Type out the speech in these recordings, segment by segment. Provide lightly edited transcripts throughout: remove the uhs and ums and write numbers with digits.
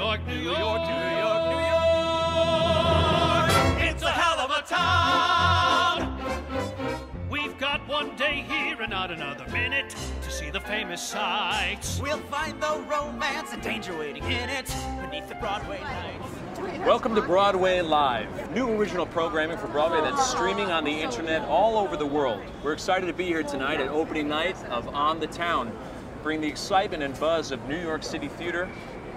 York, New York, New York, New York. It's a hell of a town. We've got one day here and not another minute to see the famous sights. We'll find the romance and danger waiting in it beneath the Broadway nights. Welcome to Broadway Live, new original programming for Broadway that's streaming on the internet all over the world. We're excited to be here tonight at opening night of On the Town. Bring the excitement and buzz of New York City theater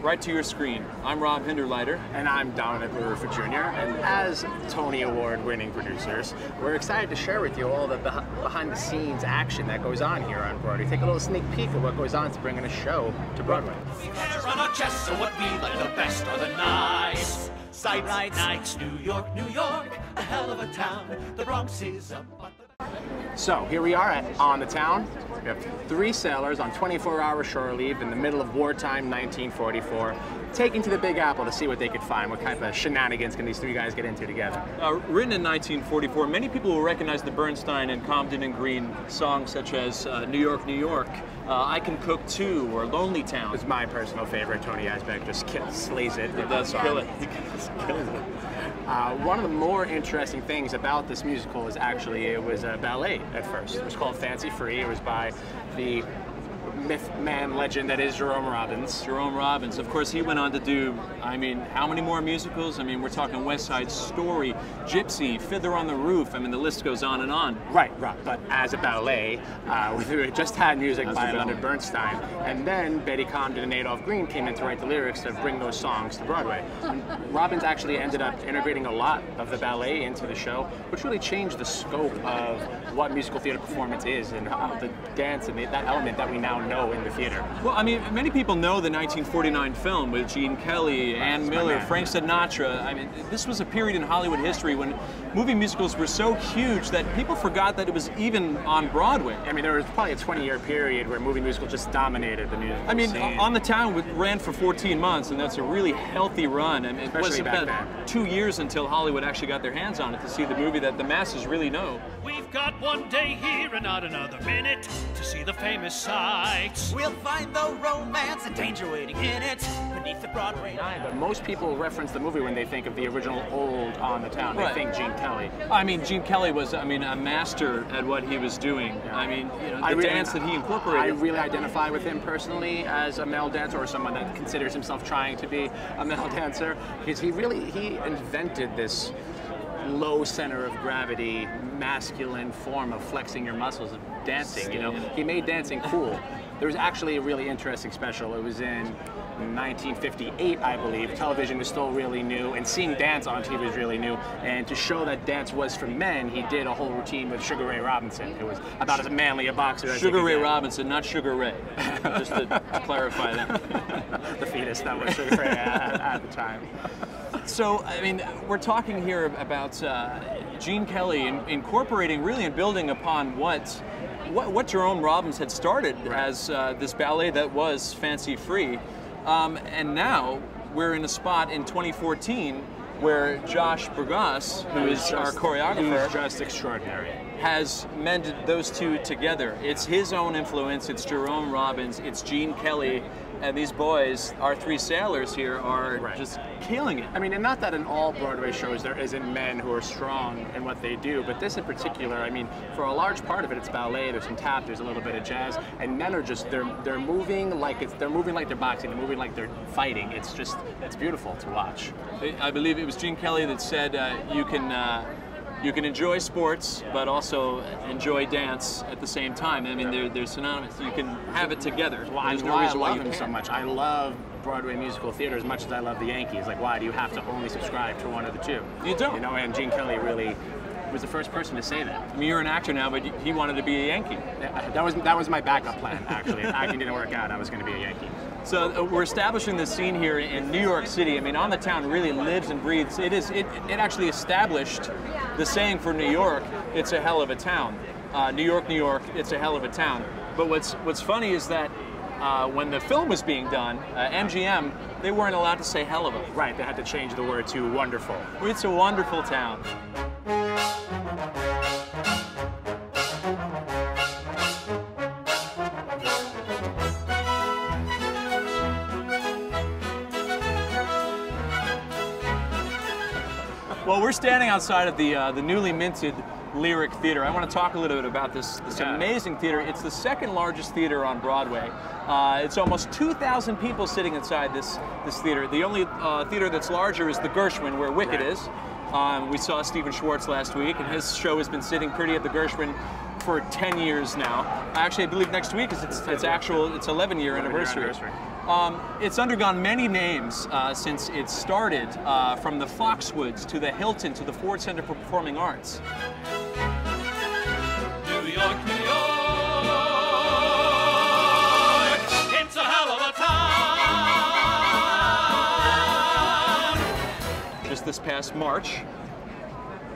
right to your screen. I'm Rob Hinderleiter. And I'm Dominic Ruffa Jr. And as Tony Award-winning producers, we're excited to share with you all the behind-the-scenes action that goes on here on Broadway. Take a little sneak peek of what goes on to bringing a show to Broadway. Hair on our chests, so what we like the best are the nice sights. Nights, New York, New York, a hell of a town. The Bronx is up. So here we are at On the Town. We have 3 sailors on 24-hour shore leave in the middle of wartime 1944, taking to the Big Apple to see what they could find. What kind of shenanigans can these 3 guys get into together? Written in 1944, many people will recognize the Bernstein and Compton and Green songs such as New York, New York, I Can Cook Too, or Lonely Town. It's my personal favorite. Tony Asbeck just slays it. It does kill it. One of the more interesting things about this musical is actually it was a ballet at first. It was called Fancy Free. It was by the myth, man, legend that is Jerome Robbins. Jerome Robbins. Of course, he went on to do, I mean, how many more musicals? I mean, we're talking West Side Story, Gypsy, Fiddler on the Roof. I mean, the list goes on and on. Right. But as a ballet, we just had music by Leonard Bernstein. And then Betty Comden and Adolph Green came in to write the lyrics to bring those songs to Broadway. And Robbins actually ended up integrating a lot of the ballet into the show, which really changed the scope of what musical theater performance is and how the dance and that element that we now know in the theater. Well, I mean, many people know the 1949 film with Gene Kelly, Ann Miller, Frank Sinatra. I mean, this was a period in Hollywood history when movie musicals were so huge that people forgot that it was even on Broadway. I mean, there was probably a 20-year period where movie musicals just dominated the musical I mean, scene. On the Town ran for 14 months, and that's a really healthy run. I mean, it was about 2 years until Hollywood actually got their hands on it to see the movie that the masses really know. We've got one day here and not another minute to see the famous sights. We'll find the romance and danger waiting in it beneath the Broadway night. But most people reference the movie when they think of the original old On the Town. They think Gene Kelly. I mean, Gene Kelly was, I mean, a master at what he was doing. Yeah. I mean, you know, the dance that he incorporated. I really identify with him personally as a male dancer, or someone that considers himself trying to be a male dancer, because he invented this low center of gravity, masculine form of flexing your muscles of dancing. You know, he made dancing cool. There was actually a really interesting special. It was in 1958, I believe. Television was still really new, and seeing dance on TV was really new. And to show that dance was for men, he did a whole routine with Sugar Ray Robinson. It was about as manly a boxer as Sugar Ray Robinson, not Sugar Ray. Just to clarify that. The fetus that was Sugar Ray at the time. So, I mean, we're talking here about Gene Kelly incorporating, really, and building upon what Jerome Robbins had started as this ballet that was Fancy Free. And now we're in a spot in 2014 where Josh Burgas, who is our choreographer, who's just extraordinary, has mended those two together. It's his own influence, it's Jerome Robbins, it's Gene Kelly, and these boys, our 3 sailors here, are just killing it. I mean, and not that in all Broadway shows there isn't men who are strong in what they do, but this in particular, I mean, for a large part of it, it's ballet, there's some tap, there's a little bit of jazz, and men are just, they're moving like they're boxing, they're moving like they're fighting. It's just, it's beautiful to watch. I believe it was Gene Kelly that said you can enjoy sports, but also enjoy dance at the same time. I mean, they're synonymous. You can have it together. Well, There's no reason why I you love him can't. so much. I love Broadway musical theater as much as I love the Yankees. Like, why do you have to only subscribe to one of the two? You don't. You know, and Gene Kelly really was the first person to say that. I mean, you're an actor now, but he wanted to be a Yankee. That was my backup plan, actually. If acting didn't work out, I was going to be a Yankee. So we're establishing this scene here in New York City. I mean, On the Town really lives and breathes. It actually established the saying for New York, it's a hell of a town. New York, New York, it's a hell of a town. But what's funny is that when the film was being done, MGM, they weren't allowed to say hell of a. Right, they had to change the word to wonderful. It's a wonderful town. Well, we're standing outside of the newly minted Lyric Theater. I want to talk a little bit about this amazing theater. It's the second largest theater on Broadway. It's almost 2,000 people sitting inside this theater. The only theater that's larger is the Gershwin, where Wicked is. We saw Stephen Schwartz last week, and his show has been sitting pretty at the Gershwin for 10 years now. Actually, I believe next week is its 11-year anniversary. It's undergone many names since it started, from the Foxwoods to the Hilton to the Ford Center for Performing Arts. New York, New York, it's a hell of a town. Just this past March,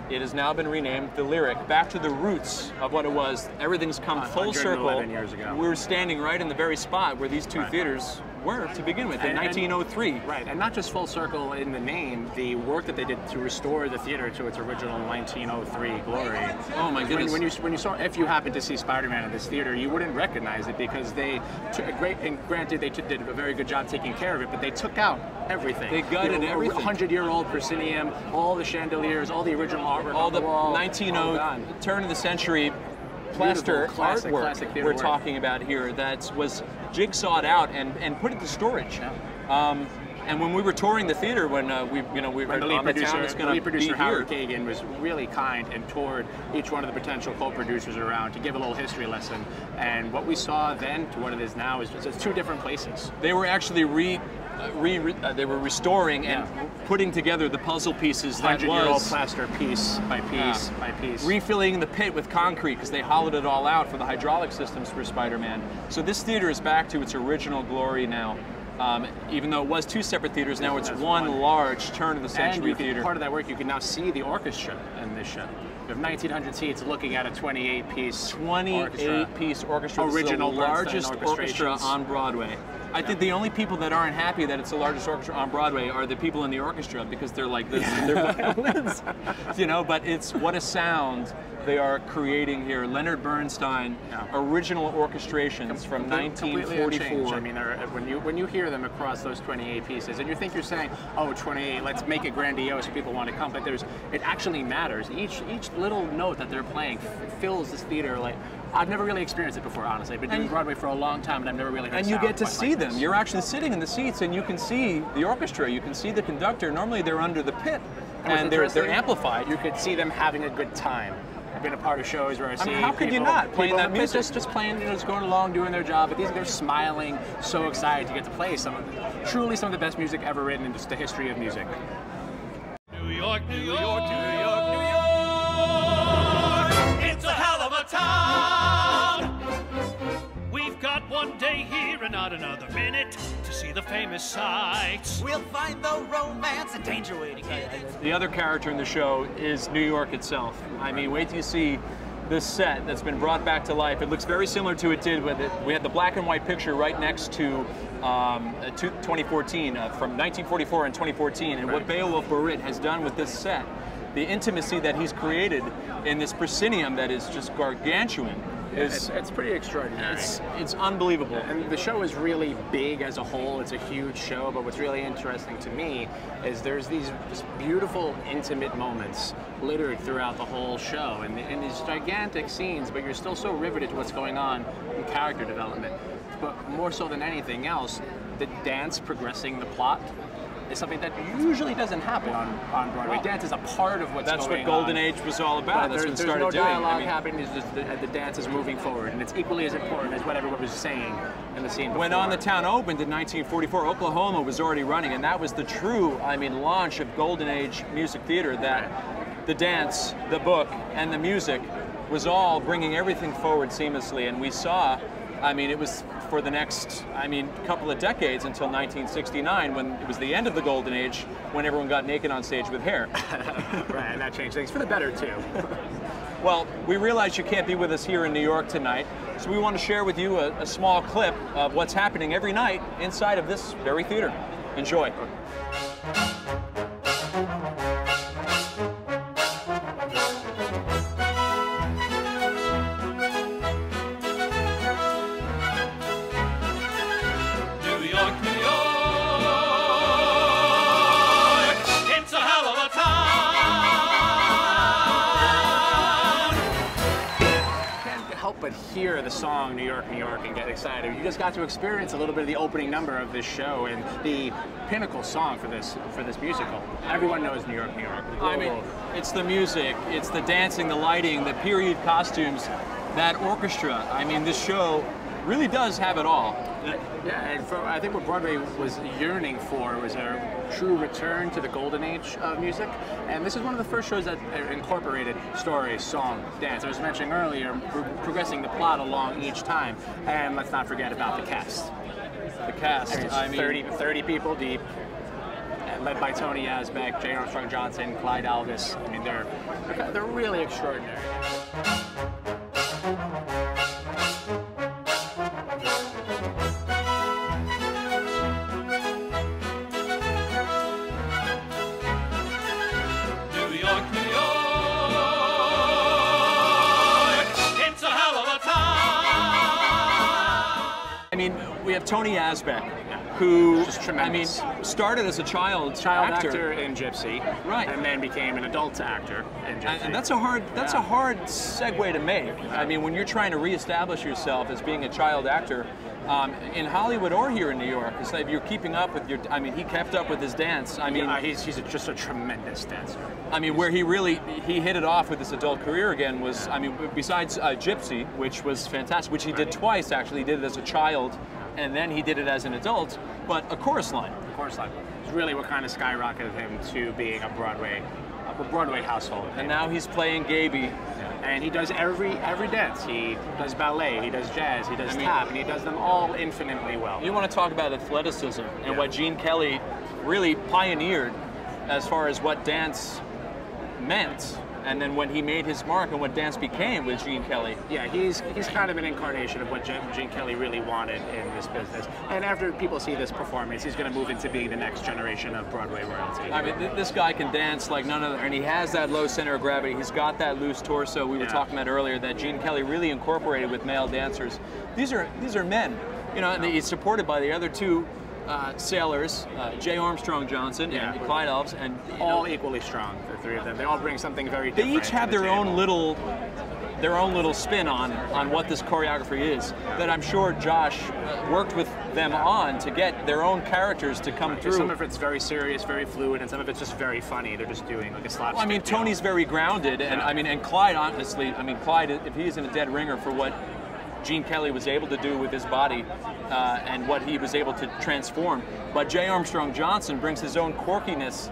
it has now been renamed the Lyric, back to the roots of what it was. Everything's come full circle. Years ago. We were standing right in the very spot where these two theaters were to begin with, in 1903. Right, and not just full circle in the name, the work that they did to restore the theater to its original 1903 glory. Oh my goodness. When you saw, if you happened to see Spider-Man in this theater, you wouldn't recognize it because they took and granted they did a very good job taking care of it, but they took out everything. They gutted everything. 100-year-old proscenium, all the chandeliers, all the original artwork all on the wall. 1900 turn of the century plaster classic artwork we're talking about here that was jigsawed out and put into storage. And when we were touring the theater, when we heard the lead producer, producer Howard Kagan was really kind and toured each one of the potential co-producers around to give a little history lesson. And what we saw then to what it is now is just two different places. They were actually they were restoring and putting together the puzzle pieces that 100-year-old plaster piece by piece by piece. Refilling the pit with concrete because they hollowed it all out for the hydraulic systems for Spider-Man. So this theater is back to its original glory now. Even though it was two separate theaters, now it's one large turn-of-the-century theater. Part of that work, you can now see the orchestra in this show. You have 1,900 seats looking at a 28-piece orchestra. Original, the largest orchestra on Broadway. I think the only people that aren't happy that it's the largest orchestra on Broadway are the people in the orchestra because they're like this and they're violins. But it's what a sound they are creating here. Leonard Bernstein, original orchestrations from 1944. I mean, when you hear them across those 28 pieces, and you think you're saying, oh, 28, let's make it grandiose so people want to come, but it actually matters. Each little note that they're playing fills this theater like. I've never really experienced it before, honestly. I've been doing Broadway for a long time, and I've never really heard And you get to see them. You're actually sitting in the seats, and you can see the orchestra. You can see the conductor. Normally, they're under the pit, and they're amplified. You could see them having a good time. I've been a part of shows where I see how could you not playing that music? Just playing, just going along, doing their job. But they're smiling, so excited to get to play truly some of the best music ever written in just the history of music. New York, New York, New York, New York. It's a hell of a town. We've got one day here and not another minute to see the famous sights. We'll find the romance and danger waiting in it. The other character in the show is New York itself. I mean, wait till you see this set that's been brought back to life. It looks very similar to it did with it. We had the black and white picture right next to 2014, from 1944 and 2014, and what Beowulf Boritt has done with this set, the intimacy that he's created in this proscenium that is just gargantuan. It's pretty extraordinary. It's unbelievable. And the show is really big as a whole. It's a huge show, but what's really interesting to me is there's these just beautiful, intimate moments littered throughout the whole show, and these gigantic scenes, but you're still so riveted to what's going on in character development. But more so than anything else, the dance progressing the plot is something that usually doesn't happen on Broadway. Dance is a part of what's going on. That's what Golden Age was all about. That's what started no doing. dialogue happening. It's just the dance is moving forward, and it's equally as important as what everyone was saying in the scene before. When On the Town opened in 1944, Oklahoma was already running, and that was the true, launch of Golden Age music theater. That the dance, the book, and the music was all bringing everything forward seamlessly, and we saw. It was for the next, couple of decades until 1969, when it was the end of the Golden Age, when everyone got naked on stage with hair. Right, and that changed things for the better, too. Well, we realize you can't be with us here in New York tonight, so we want to share with you a small clip of what's happening every night inside of this very theater. Enjoy. It's a hell of a town. hear the song New York, New York and get excited. You just got to experience a little bit of the opening number of this show and the pinnacle song for this musical. Everyone knows New York, New York. I mean, it's the music, it's the dancing, the lighting, the period costumes, that orchestra. I mean, this show really does have it all. Yeah, and I think what Broadway was yearning for was a true return to the golden age of music, and this is one of the first shows that incorporated story, song, dance. I was mentioning earlier, progressing the plot along each time, and let's not forget about the cast. The cast, I mean 30 people deep, led by Tony Yazbeck, J. Armstrong Johnson, Clyde Alvis. I mean, they're really extraordinary. I mean, we have Tony Yazbeck, who, I mean, started as a child actor in Gypsy, right, and then became an adult actor in Gypsy. And that's a hard segue to make. I mean, when you're trying to reestablish yourself as being a child actor in Hollywood or here in New York, it's like you're keeping up with your. I mean, he kept up with his dance. I mean, he's just a tremendous dancer. I mean, where he hit it off with his adult career again was, I mean, besides Gypsy, which was fantastic, which he did twice actually. He did it as a child, and then he did it as an adult. But A Chorus Line. A Chorus Line is really what kind of skyrocketed him to being a Broadway household. And now he's playing Gaby. And he does every dance. He does ballet, he does jazz, he does tap, and he does them all infinitely well. You want to talk about athleticism and what Gene Kelly really pioneered as far as what dance meant, and then when he made his mark and what dance became with Gene Kelly. Yeah, he's kind of an incarnation of what Gene Kelly really wanted in this business. And after people see this performance, he's going to move into being the next generation of Broadway royalty. I mean, this guy can dance like none other, and he has that low center of gravity. He's got that loose torso we were talking about earlier that Gene Kelly really incorporated with male dancers. These are men, you know, and he's supported by the other two sailors, J. Armstrong Johnson and Clyde Alvis, and all equally strong. The three of them, they all bring something very different. They each have their own little spin on what this choreography is. That I'm sure Josh worked with them on to get their own characters to come through. Some of it's very serious, very fluid, and some of it's just very funny. They're just doing like a slapstick. Well, I mean, Tony's very grounded, and I mean, and Clyde, honestly, I mean, Clyde, if he isn't a dead ringer for what Gene Kelly was able to do with his body and what he was able to transform. But J. Armstrong Johnson brings his own quirkiness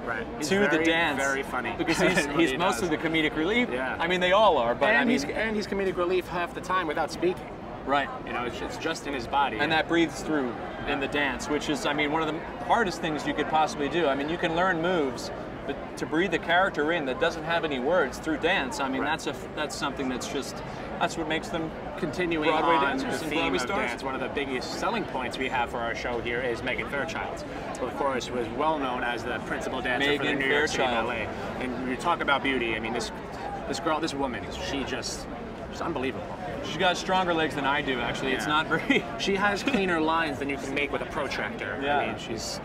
to the dance. Very funny. Because he's mostly the comedic relief. Yeah. I mean, they all are. But and he's comedic relief half the time without speaking. Right. You know, it's just in his body. And that breathes through in the dance, which is, I mean, one of the hardest things you could possibly do. I mean, you can learn moves, but to breathe a character in that doesn't have any words through dance, I mean, that's something that's what makes them continuing Broadway on dancers the and theme Broadway of stars. Dance. One of the biggest selling points we have for our show here is Megan Fairchild, who of course was well known as the principal dancer for the New York City Ballet. And when you talk about beauty, I mean, this woman, she's unbelievable. She's got stronger legs than I do, actually. It's not very... She has cleaner lines than you can make with a protractor. Yeah. I mean, she's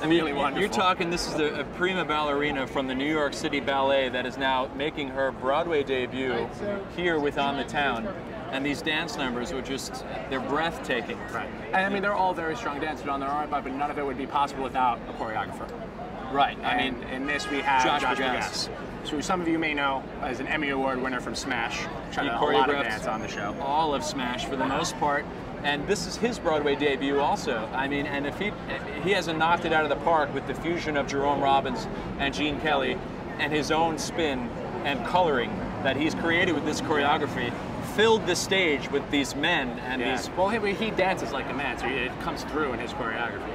really wonderful. You're talking, this is a prima ballerina from the New York City Ballet that is now making her Broadway debut here with On the Town. And these dance numbers are just, they're breathtaking. Right. And I mean, they're all very strong dancers on their own, but none of it would be possible without a choreographer. Right. I mean, in this we have Josh Bergasse, who some of you may know as an Emmy Award winner from Smash. He choreographed a lot of dance on the show. All of Smash for the most part. And this is his Broadway debut also. I mean, and if he hasn't knocked it out of the park with the fusion of Jerome Robbins and Gene Kelly and his own spin and coloring that he's created with this choreography, filled the stage with these men and these... Well, he dances like a man, so it comes through in his choreography.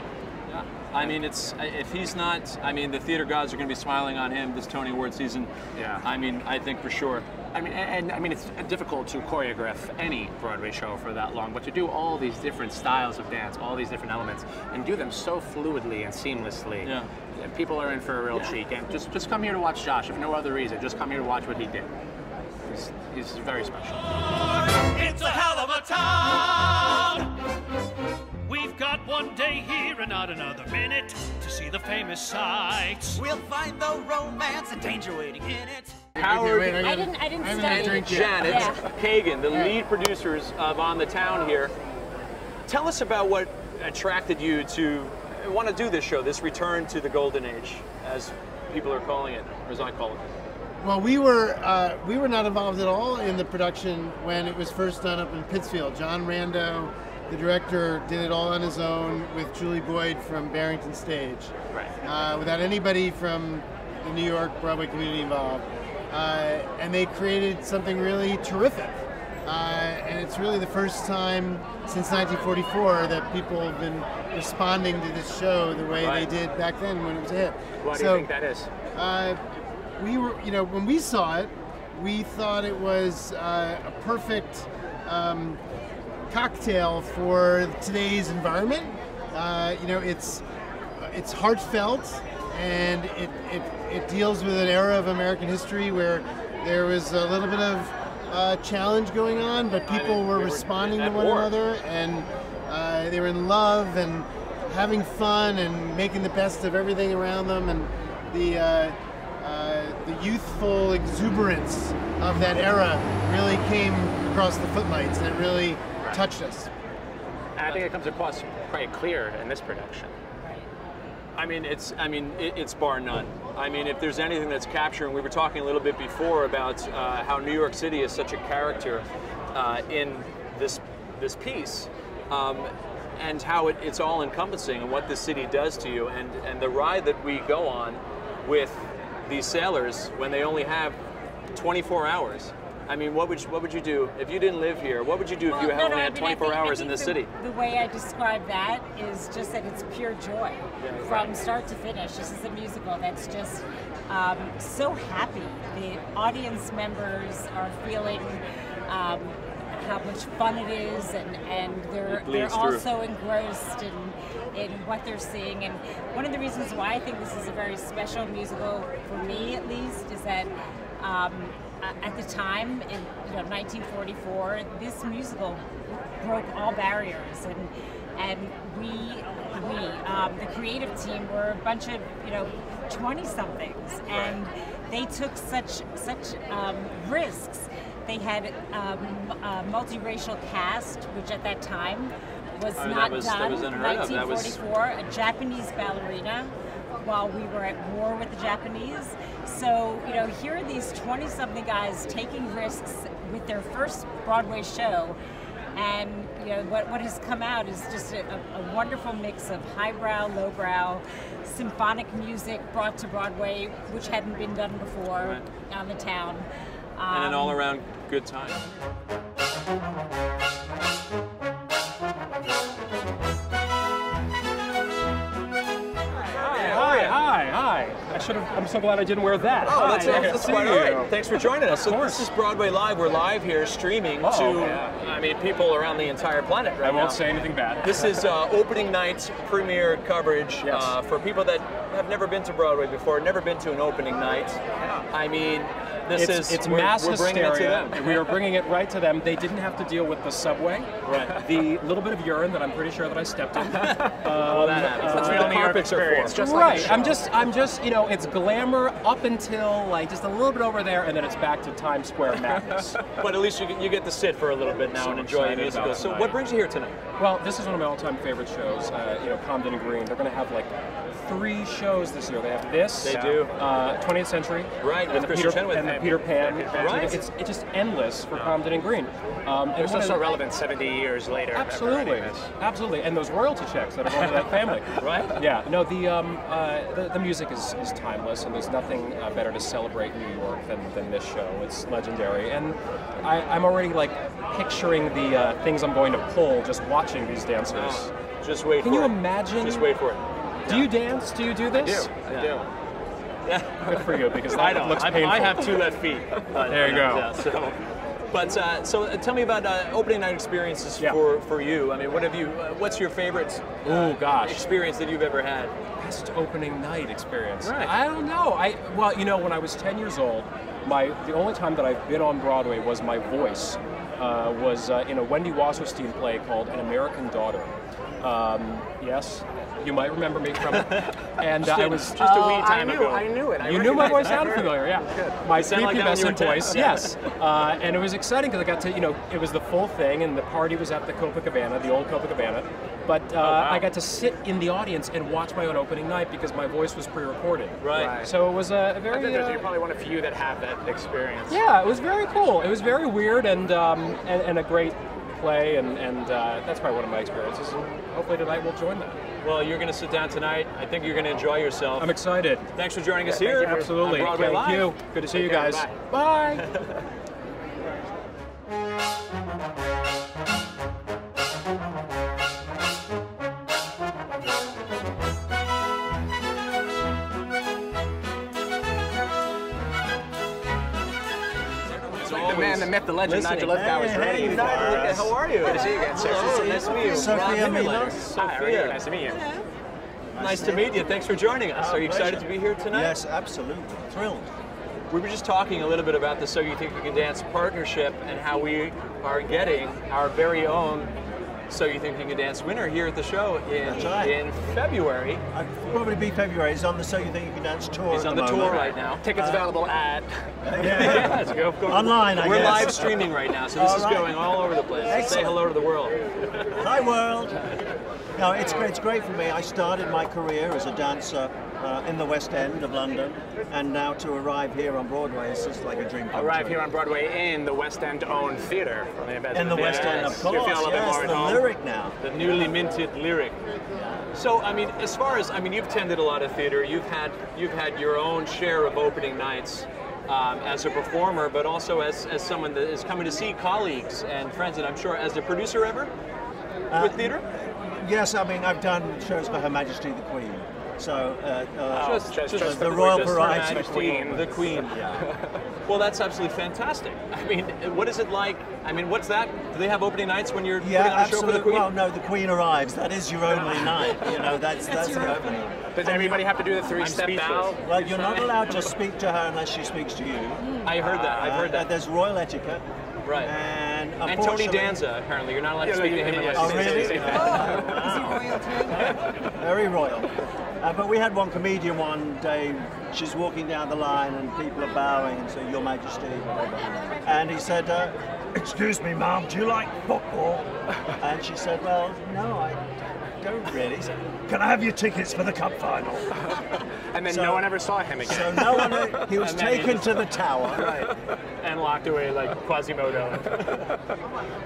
I mean, if he's not, I mean, the theater gods are going to be smiling on him this Tony Award season. Yeah. I mean, I think for sure. I mean, I mean, it's difficult to choreograph any Broadway show for that long, but to do all these different styles of dance, all these different elements, and do them so fluidly and seamlessly, people are in for a real treat. And just come here to watch Josh, if no other reason. Just come here to watch what he did. He's very special. It's a hell of a town. We've got one day here and not another minute to see the famous sights. We'll find the romance and danger waiting in it. Howard, I didn't study. and Janet Kagan, the lead producers of On the Town here. Tell us about what attracted you to want to do this show, this return to the Golden Age, as people are calling it, or as I call it. Well, we were not involved at all in the production when it was first done up in Pittsfield. John Rando, the director, did it all on his own with Julie Boyd from Barrington Stage, without anybody from the New York Broadway community involved. And they created something really terrific. And it's really the first time since 1944 that people have been responding to this show the way they did back then when it was a hit. Why do you think that is? We were, when we saw it, we thought it was a perfect cocktail for today's environment. It's heartfelt, and it deals with an era of American history where there was a little bit of challenge going on, but people were responding to one another, and they were in love and having fun and making the best of everything around them, and the youthful exuberance of that era really came across the footlights, and it really touched us. And I think it comes across quite clear in this production. It's bar none. I mean, if there's anything that's capturing, we were talking a little bit before about how New York City is such a character in this piece, and how it's all encompassing and what the city does to you, and the ride that we go on with these sailors when they only have 24 hours. I mean, what would you do if you didn't live here? What would you do if you only had 24 hours in the city? The way I describe that is just that it's pure joy from start to finish. This is a musical that's just so happy. The audience members are feeling how much fun it is, and they're also engrossed in what they're seeing. And one of the reasons why I think this is a very special musical, for me at least, is that at the time, in 1944, this musical broke all barriers, and we the creative team, were a bunch of 20-somethings, and they took such risks. They had a multiracial cast, which at that time was not done. In 1944, a Japanese ballerina, while we were at war with the Japanese. So, here are these 20-something guys taking risks with their first Broadway show, and what has come out is just a wonderful mix of highbrow, lowbrow, symphonic music brought to Broadway, which hadn't been done before on the town. And an all-around good time. Hi. I'm so glad I didn't wear that. Oh, that's quite all right. Thanks for joining us. So this is Broadway Live. We're live here streaming to, people around the entire planet right now. I won't say anything bad. This is opening night's premiere coverage for people that have never been to Broadway before, never been to an opening night. I mean, it's mass hysteria. It we are bringing it right to them. They didn't have to deal with the subway, the little bit of urine that I'm pretty sure that I stepped in. Well, that happens. That's what the carpets are for. Just right. Like I'm just, it's glamour up until just a little bit over there, and then it's back to Times Square madness. But at least you get to sit for a little bit now and enjoy the musical. So what brings you here tonight? Well, this is one of my all-time favorite shows. Comden and Green. They're going to have 3 shows this year. They have this. They do. 20th Century. Right. And the Peter Pan. Right. It's just endless for Comden and Green. It's also relevant 70 years later. Absolutely. And those royalty checks that are going to that family. Right. Yeah. No, the music is timeless, and there's nothing better to celebrate New York than this show. It's legendary, and I'm already picturing the things I'm going to pull just watching these dancers. Just wait. Can you imagine? Just wait for it. Do you dance? Do you do this? I do. Yeah. Good for you, because that looks painful. I have 2 left feet. There you go. Yeah, so tell me about opening night experiences for you. I mean, what's your favorite experience that you've ever had? Best opening night experience. Right. I don't know. When I was 10 years old, the only time that I've been on Broadway was my voice was in a Wendy Wasserstein play called An American Daughter. Yes, you might remember me from it. And I was Just a wee time ago. I knew it. You knew my voice sounded familiar, yeah. My prepubescent voice, Yeah. yes. And it was exciting because I got to, it was the full thing, and the party was at the Copacabana, the old Copacabana. But I got to sit in the audience and watch my own opening night because my voice was pre-recorded. Right. So it was a very. I think you're probably one of few that have that experience. Yeah, it was very cool. It was very weird and a great play, and that's probably one of my experiences. And hopefully tonight we'll join that. Well, you're going to sit down tonight. I think you're going to enjoy yourself. I'm excited. Thanks for joining us thank here. you. on Absolutely. Broadway Thank Live. you. Good to see you care. guys. Bye. The man, the myth, the legend, Nigel Lithgow is ready. How are you? Good to see you again, sir. Nice to meet you. Sophia Milos. Hi, Sophia. nice to meet you. Nice to meet you. Thanks for joining us. Are you excited to be here tonight? Yes, absolutely. Thrilled. We were just talking a little bit about the So You Think You Can Dance partnership and how we are getting our very own So You Think You Can Dance winner here at the show That's right. in February. I'd probably be February. He's on the So You Think You Can Dance tour. He's at on the tour moment. right now. Tickets available at. Yes, go, of course. Online, I We're guess. live streaming right now, so this All is right. going all over the place. Say Excellent. hello to the world. Hi, world. No, it's great for me. I started my career as a dancer in the West End of London, and now to arrive here on Broadway is just like a dream come Arrive true. here on Broadway in the West End owned theater. In the West End, of Yes. course. You're feeling a little bit more Yes, at the home. lyric now. The newly minted lyric. So, I mean, as far as, you've attended a lot of theater. You've had your own share of opening nights as a performer, but also as someone that is coming to see colleagues and friends. And I'm sure, as a producer ever with theater. Yes, I mean, I've done shows for Her Majesty the Queen. So, just the Royal Just Her Variety Majesty, the Queen. Yeah. Well, that's absolutely fantastic. I mean, what is it like? I mean, what's that? Do they have opening nights when you're Yeah, putting on a show for the absolutely. Queen? Well, no, the Queen arrives. That is your only night. You know, that's the opening. Does everybody have to do the three-step bow? Well, you're not allowed to speak to her unless she speaks to you. I heard that. I've heard that. There's royal etiquette. Right. And Tony unfortunately- Danza, apparently, you're not allowed to speak to him unless Oh, he says really? it. Very royal. But we had one comedian one day, she's walking down the line and people are bowing and saying, Your Majesty, whatever. And he said, excuse me, ma'am, do you like football? And she said, well, no, I don't really. He said, can I have your tickets for the cup final? And then So- no one ever saw him again. So no one, he was And then he taken just- to the tower. Right. And locked away like Quasimodo.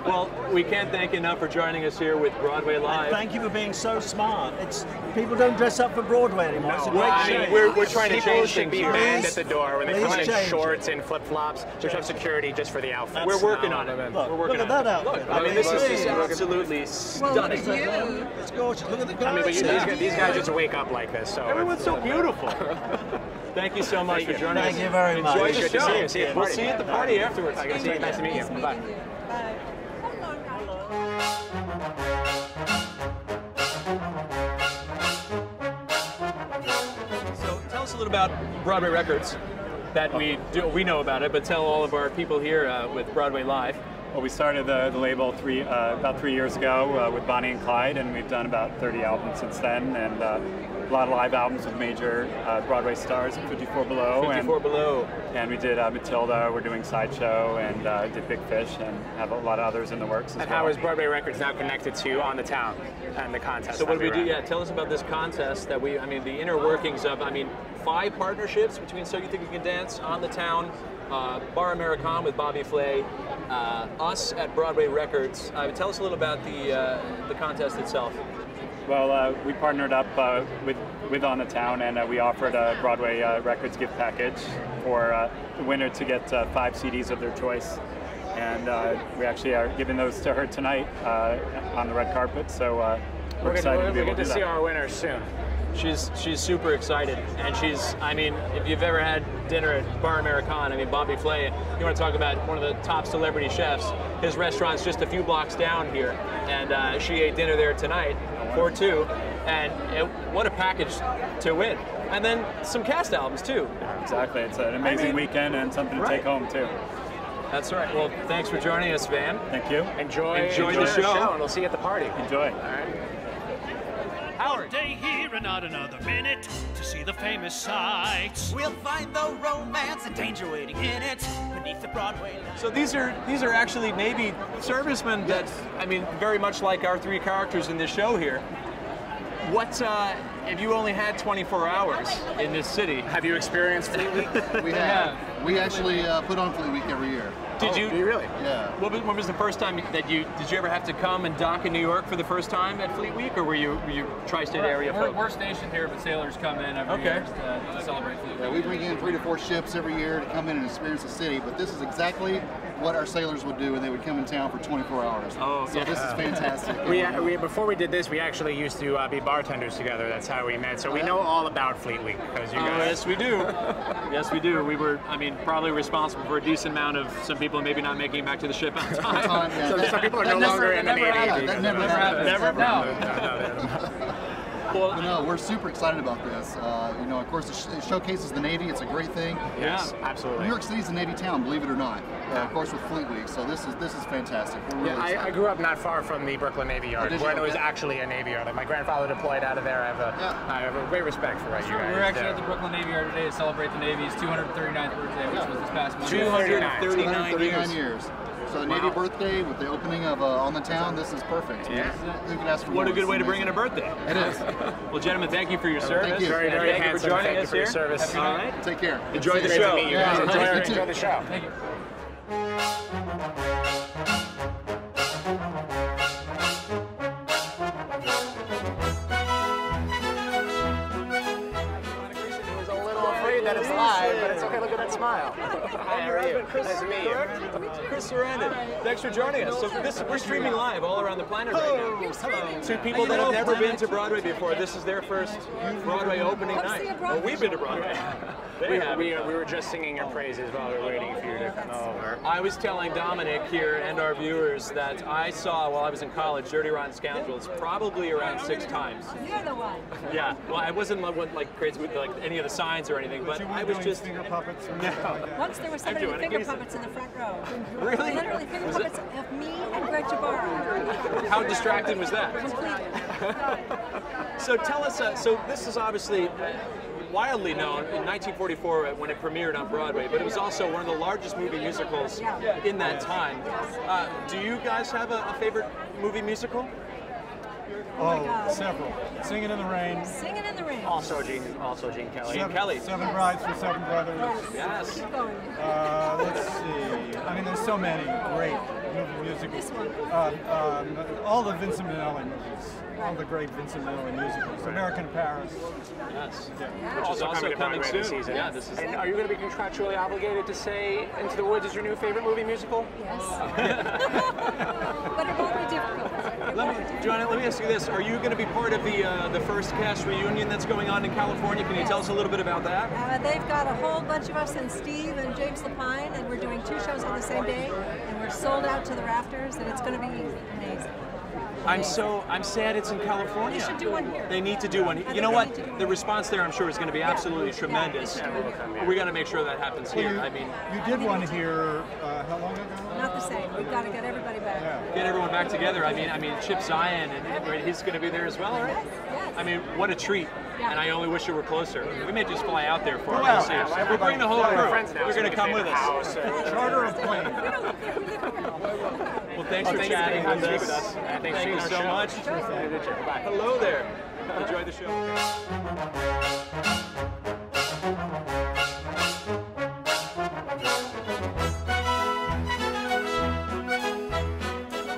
Well, we can't thank you enough for joining us here with Broadway Live. Thank you for being so smart. People don't dress up for Broadway anymore. It's a great I shame. mean, we're trying to People change should should be be banned Please- at the door when they please come in change shorts and flip-flops. Just have security just for the outfit. We're working on it. Look, We're working look on at that it. outfit. Look, I mean, this is just Please. absolutely stunning. It's gorgeous. Look at the guys. I mean, but these guys just wake up like this. So Everyone's so beautiful. Thank you so much for joining us. Thank you very much. Enjoy It's the good to show. see you. See you at the We'll party. see you at the party afterwards. I gotta see you. Nice to meet you. Bye. So tell us a little about Broadway Records that we know about it, but tell all of our people here with Broadway Live. Well, we started the label about 3 years ago with Bonnie and Clyde, and we've done about 30 albums since then, and a lot of live albums with major Broadway stars, 54 Below. 54 Below. And we did Matilda, we're doing Sideshow, and did Big Fish, and have a lot of others in the works as And well. how is Broadway Records now connected to On the Town and the contest? So what do we that do? ran? Yeah, tell us about this contest that the inner workings of, 5 partnerships between So You Think You Can Dance, On the Town, Bar American with Bobby Flay, us at Broadway Records. Tell us a little about the contest itself. Well, we partnered up with On the Town, and we offered a Broadway Records gift package for the winner to get 5 CDs of their choice. And we actually are giving those to her tonight on the red carpet, so we're excited to be able to do see that. our winners soon. She's super excited, and if you've ever had dinner at Bar American, Bobby Flay, you want to talk about one of the top celebrity chefs, his restaurant's just a few blocks down here, and she ate dinner there tonight for 2, and what a package to win. And then some cast albums too. Exactly, it's an amazing weekend and something to take home too. That's right. Well, thanks for joining us, Van. Thank you. Enjoy the show. and we'll see you at the party. Enjoy. All right. one day here and not another minute to see the famous sights. We'll find the romance and danger waiting in it beneath the Broadway light. So these are actually Navy servicemen that, I mean, very much like our three characters in this show here. What, if you only had 24 hours in this city? Have you experienced Fleet Week? We have. We actually put on Fleet Week every year. Did you? Do you really? Yeah. When was the first time that did you ever have to come and dock in New York for the first time at Fleet Week, or were you tri-state area folk? We're stationed here, but sailors come in every year to celebrate Fleet Week. Yeah, we bring in 3 to 4 ships every year to come in and experience the city, but this is exactly what our sailors would do when they would come in town for 24 hours. Oh, so this is fantastic. We before we did this, we actually used to be bartenders together. That's how we met. So we know all about Fleet Week because you guys. Yes, we do. Yes, we do. We were, I mean, probably responsible for a decent amount of some people maybe not making it back to the ship on time. Yeah, So some people are no longer in the Navy. that never happened. No. Well, no, we're super excited about this. You know, of course, it showcases the Navy. It's a great thing. Yes, absolutely. New York City's a Navy town, believe it or not. Of course, with Fleet Week. So this is fantastic. We're really excited. I grew up not far from the Brooklyn Navy Yard, did you? where it was actually a Navy Yard. Like my grandfather deployed out of there. I have a great respect for what you guys We're actually do. at the Brooklyn Navy Yard today to celebrate the Navy's 239th birthday, which was this past Monday. 239 years. So the Navy birthday with the opening of On the Town, this is perfect. Yeah. Who could ask for What a more? good way to It's bring in a amazing. birthday. It is. Well, gentlemen, thank you for your service. Thank you. Very, very Thank you handsome. for joining Thank you us for your here. service. All right. Take care. Enjoy the Great show. to meet you Yeah, guys. thank you, Enjoy too. the show. Thank you. That it's live, but it's okay. Look at that smile. Hi, how are you? Nice to meet you. Chris Sarandon, thanks for joining us. So we're streaming live all around the planet right now. To people that have never been to Broadway before, this is their first Broadway opening night. Well, we've been to Broadway. We were just singing your praises while we were waiting for you to come over. I was telling Dominic here and our viewers that I saw, while I was in college, Dirty Rotten Scoundrels probably around 6 times. You're the one. Yeah, well, I wasn't like crazy with like any of the signs or anything, but I was just finger puppets. No. Once there was somebody I'm with doing finger it. puppets in the front row. Really? Literally finger puppets of me and Greg Jabara. How distracting was that? So tell us, so this is obviously wildly known in 1944 when it premiered on Broadway, but it was also one of the largest movie musicals in that time. Do you guys have a favorite movie musical? Oh, several. Singing in the Rain. Singing in the Rain. Also Gene Kelly. Gene Kelly. Seven Brides for Seven Brothers. Yes. Keep going. Let's see. I mean, there's so many great movie musicals. This one. All the Vincent Minnelli movies. All the great Vincent Minnelli musicals. American Paris. Yes. Yeah. Which is also to coming Broadway this soon. season. Yeah, this is. And are you going to be contractually obligated to say Into the Woods is your new favorite movie musical? Yes. But it won't be difficult. Joanna, let me ask you this: are you going to be part of the first cast reunion that's going on in California? Can you tell us a little bit about that? They've got a whole bunch of us and Steve and James Lapine, and we're doing 2 shows on the same day, and we're sold out to the rafters, and it's going to be amazing. I'm sad it's in California. You should do one here. They need to do one. I You think know they what? need to do one The here. response there, I'm sure, is going to be absolutely tremendous. We got to make sure that happens here. I mean, You did one here, how long ago? Not the same. We've got to get everybody back. get everyone back together. I mean, Chip Zion, and he's going to be there as well, right? Yes. I mean, what a treat. Yeah. And I only wish it were closer. We may just fly out there for it. Well, We'll see. yeah, We'll bring the whole We're crew. friends now, You're so going we to come can with house, us. Charter of plane. Well, thanks for chatting with us. Thank you so much. Bye. Hello there. Enjoy the show.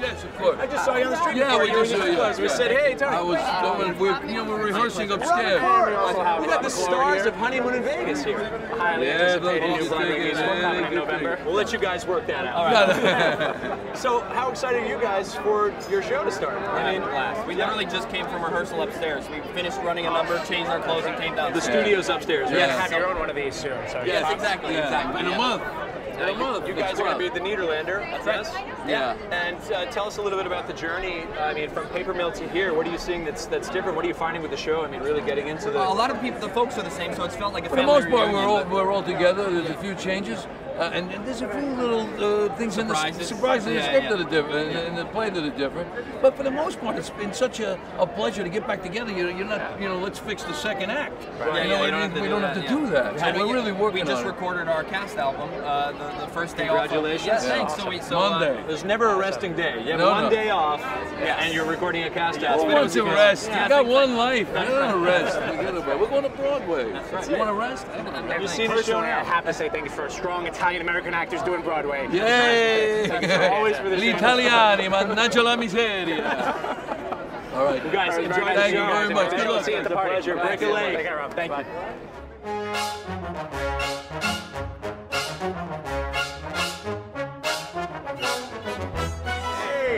Yes, of course. I just saw you on the street. Yeah, before. we You were just in saw the you. clothes. We said, hey, Tony. I was going. We're rehearsing upstairs. We got the stars of Honeymoon in Vegas here. Highly Yeah, anticipated those new Broadway things, musical yeah, coming in good November. We'll let you guys work that out. So, how excited are you guys for your show to start? I mean, We literally just came from rehearsal upstairs. We finished running a number, changed our clothes, and came down. the studio's upstairs, right? You're going to have your own one of these soon. So Yes, exactly. In a month. In a month. You guys are going to be at the Nederlander. Yes? Yeah. And tell us a little bit about the journey. I mean, from Paper Mill to here, what are you seeing that's different? What are you finding with the show? I mean, really getting into the... A lot of people, the folks are the same, so it's felt like a For the family most part, reunion, but- we're all together. There's a few changes, And there's a few little things Surprises. surprises in the Yeah, script yeah. that are different, and the play that are different. But for the most part, it's been such a pleasure to get back together. You're not, let's fix the second act. Right. We don't have to do that. So we're really working We just on it. recorded our cast album the first day Congratulations. off. Yes, Yeah. thanks. Awesome. So Monday. There's never a resting day. You have No, one no. day off, and you're recording a cast album. Who wants to rest? Yeah, You got one life. You don't rest. Forget about it. We're going to Broadway. You want to rest? You seen the show Personally, I now? have to say thank you for strong Italian-American actors doing Broadway. Yay! Always for the Gli show. italiani, mannaggia la miseria. All right. You guys enjoy the Thank you show. very much. Good luck. See you at the It's a party. pleasure. Break a leg. Take care, Rob. Thank you.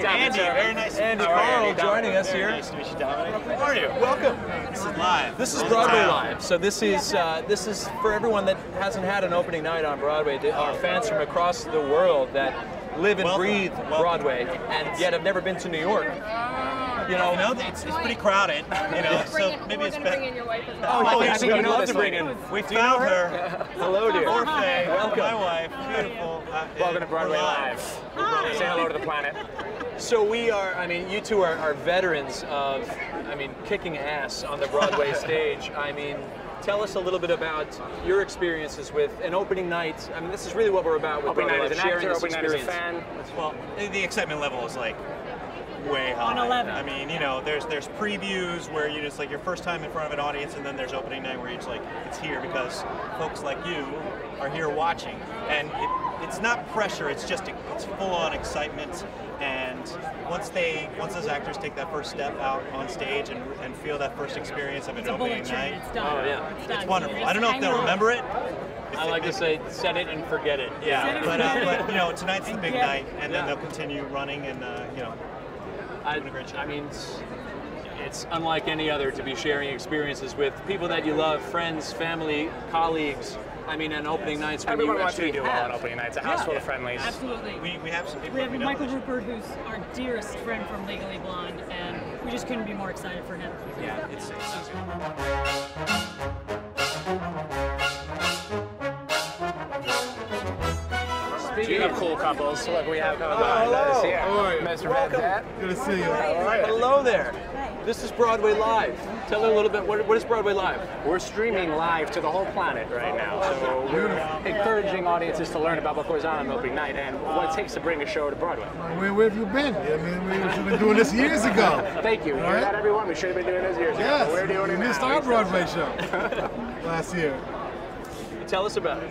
Andy, very nice. Andy How are you? Carl joining us Very here. Nice to meet you, Dominic. How are you? Welcome. This is live. This is All the Broadway time. Live. So this is for everyone that hasn't had an opening night on Broadway. Our fans from across the world that live and breathe Broadway, and yet have never been to New York. It's pretty crowded. So maybe it's better. Oh, I I think we'd love to bring in. We found her. Hello, dear. Orphe, Welcome. my wife. Beautiful. Welcome to Broadway we're Live. Say hello to the planet. So we are, you two are veterans of, kicking ass on the Broadway stage. Tell us a little bit about your experiences with an opening night. This is really what we're about with Opening Broadway night as Live, an sharing actor, this opening night as a experience. fan. Well, the excitement level is like way high. On 11. There's previews where you just like your first time in front of an audience, and then there's opening night where you're just like, it's here because folks like you are here watching, and it's not pressure. It's just it's full-on excitement. And once those actors take that first step out on stage and feel that first experience of an opening night, It's done. Oh, yeah. It's done. it's wonderful. You I don't know if just they'll hang on. remember it. I like to say, set it and forget it. Yeah, but tonight's the big night, and then they'll continue running, and doing a great job. It's unlike any other to be sharing experiences with people that you love, friends, family, colleagues. An opening nights when Everyone you wants to actually do well have. on opening nights. A house full of friendlies. Absolutely. We have some people We that have we know. Michael Rupert, who's our dearest friend from Legally Blonde, and we just couldn't be more excited for him. Yeah, it's so Speaking of cool couples, look, we have us here. Mr. Red Hat. Good to see you. Hello there. This is Broadway Live. Tell me a little bit, what is Broadway Live? We're streaming live to the whole planet right now, so we're encouraging audiences to learn about what goes on opening night and what it takes to bring a show to Broadway. Where have you been? We've been doing this years ago. Thank you. You hear that, everyone? We should have been doing this years ago. Yes, but we're doing it we missed now. our Broadway show last year. Tell us about it.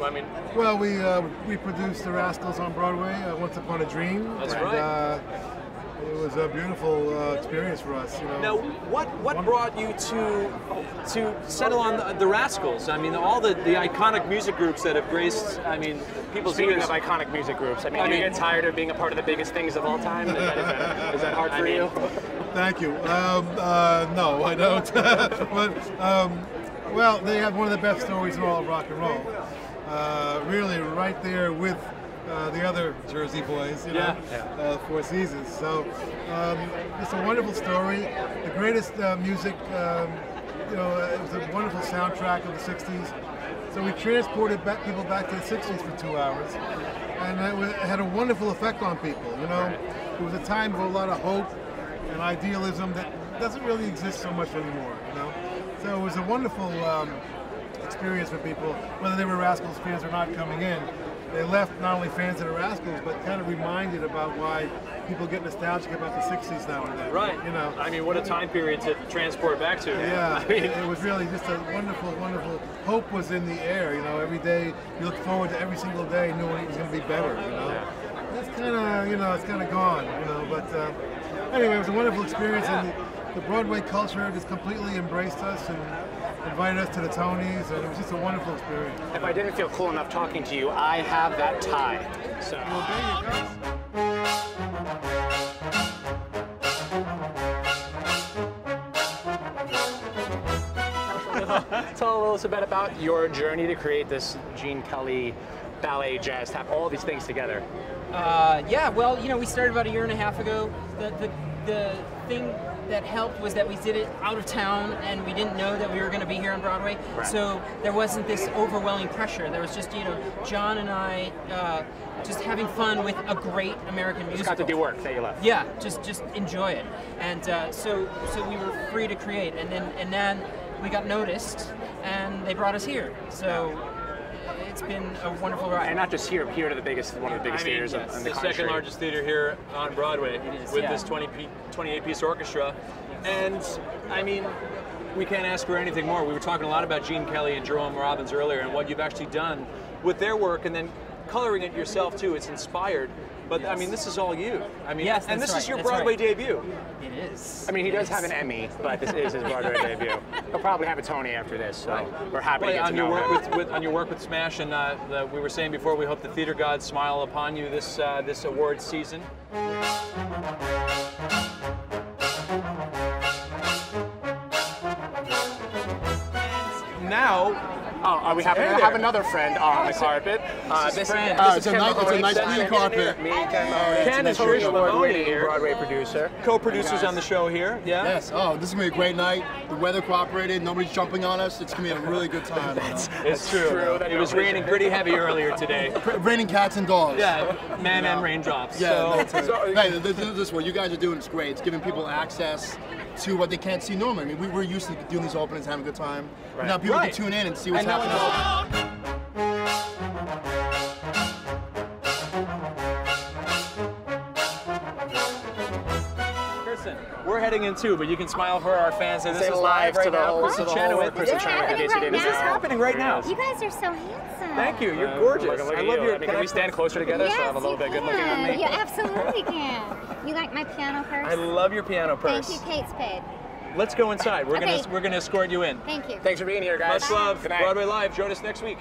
Well, we produced The Rascals on Broadway, Once Upon a Dream. That's and, right. It was a beautiful experience for us. Now, what brought you to settle on the Rascals? All the iconic music groups that have graced, people's Speaking ears. of iconic music groups, do you get tired of being a part of the biggest things of all time? Is that hard for you? Thank you. No, I don't. But well, they have one of the best stories in all of rock and roll. Really, right there with the other Jersey boys, Four Seasons. So it's a wonderful story. The greatest music. It was a wonderful soundtrack of the '60s. So we transported people back to the '60s for 2 hours, and it had a wonderful effect on people. It was a time of a lot of hope and idealism that doesn't really exist so much anymore. So it was a wonderful experience for people, whether they were Rascals fans or not coming in. They left not only fans of the Rascals, but kind of reminded about why people get nostalgic about the '60s now and then. Right. What a time period to transport back to. Yeah. It was really just a wonderful, wonderful. Hope was in the air. Every day you look forward to every single day, knowing it was going to be better. That's kind of, it's kind of gone. But anyway, it was a wonderful experience, and the Broadway culture just completely embraced us and invited us to the Tonys, and it was just a wonderful experience. If I didn't feel cool enough talking to you, I have that tie. So. Tell us a bit about your journey to create this Gene Kelly ballet jazz, have all these things together. Yeah, well, we started about a year and a half ago. The thing that helped was that we did it out of town, and we didn't know that we were going to be here on Broadway. Right. So there wasn't this overwhelming pressure. There was just, John and I just having fun with a great American musical. Just got to do work that you left. Yeah, just enjoy it. And so we were free to create, and then we got noticed, and they brought us here. So. It's been a wonderful ride. And not just here, here to one of the biggest theaters in the country. The second largest theater here on Broadway with this 28-piece orchestra. And, I mean, we can't ask for anything more. We were talking a lot about Gene Kelly and Jerome Robbins earlier and what you've actually done with their work and then coloring it yourself, too. It's inspired. But, I mean, this is all you. I mean, yes, and this is your Broadway debut. It is. I mean, he does have an Emmy, but this is his Broadway debut. He'll probably have a Tony after this, so we're happy to get to know him. On your work with Smash, and we were saying before, we hope the theater gods smile upon you this this awards season. Now. We have another friend on the carpet. It's a nice clean carpet. Ken is Trish Mahoney here, Broadway producer. Co-producers on the show here. Yeah. Yes. Oh, this is gonna be a great night. The weather cooperated. Nobody's jumping on us. It's gonna be a really good time. It's true. It was raining pretty heavy earlier today. Raining cats and dogs. Yeah, man and raindrops. Yeah. Hey, this what you guys are doing is great. It's giving people access to what they can't see normally. I mean, we're used to doing these openings, having a good time. Right. Now people can tune in and see what's happening. Kristen, we're heading in too, but you can smile for our fans. This is live right now. Kristen Chenoweth. This is happening right now. You guys are so handsome. Thank you. You're gorgeous. I love your. Can we stand closer together so I have a little bit good looking on me? You absolutely can. You like my piano purse? I love your piano purse. Thank you. Kate's paid. Let's go inside. We're gonna escort you in. Thank you. Thanks for being here, guys. Much love. Good night. Broadway Live. Join us next week.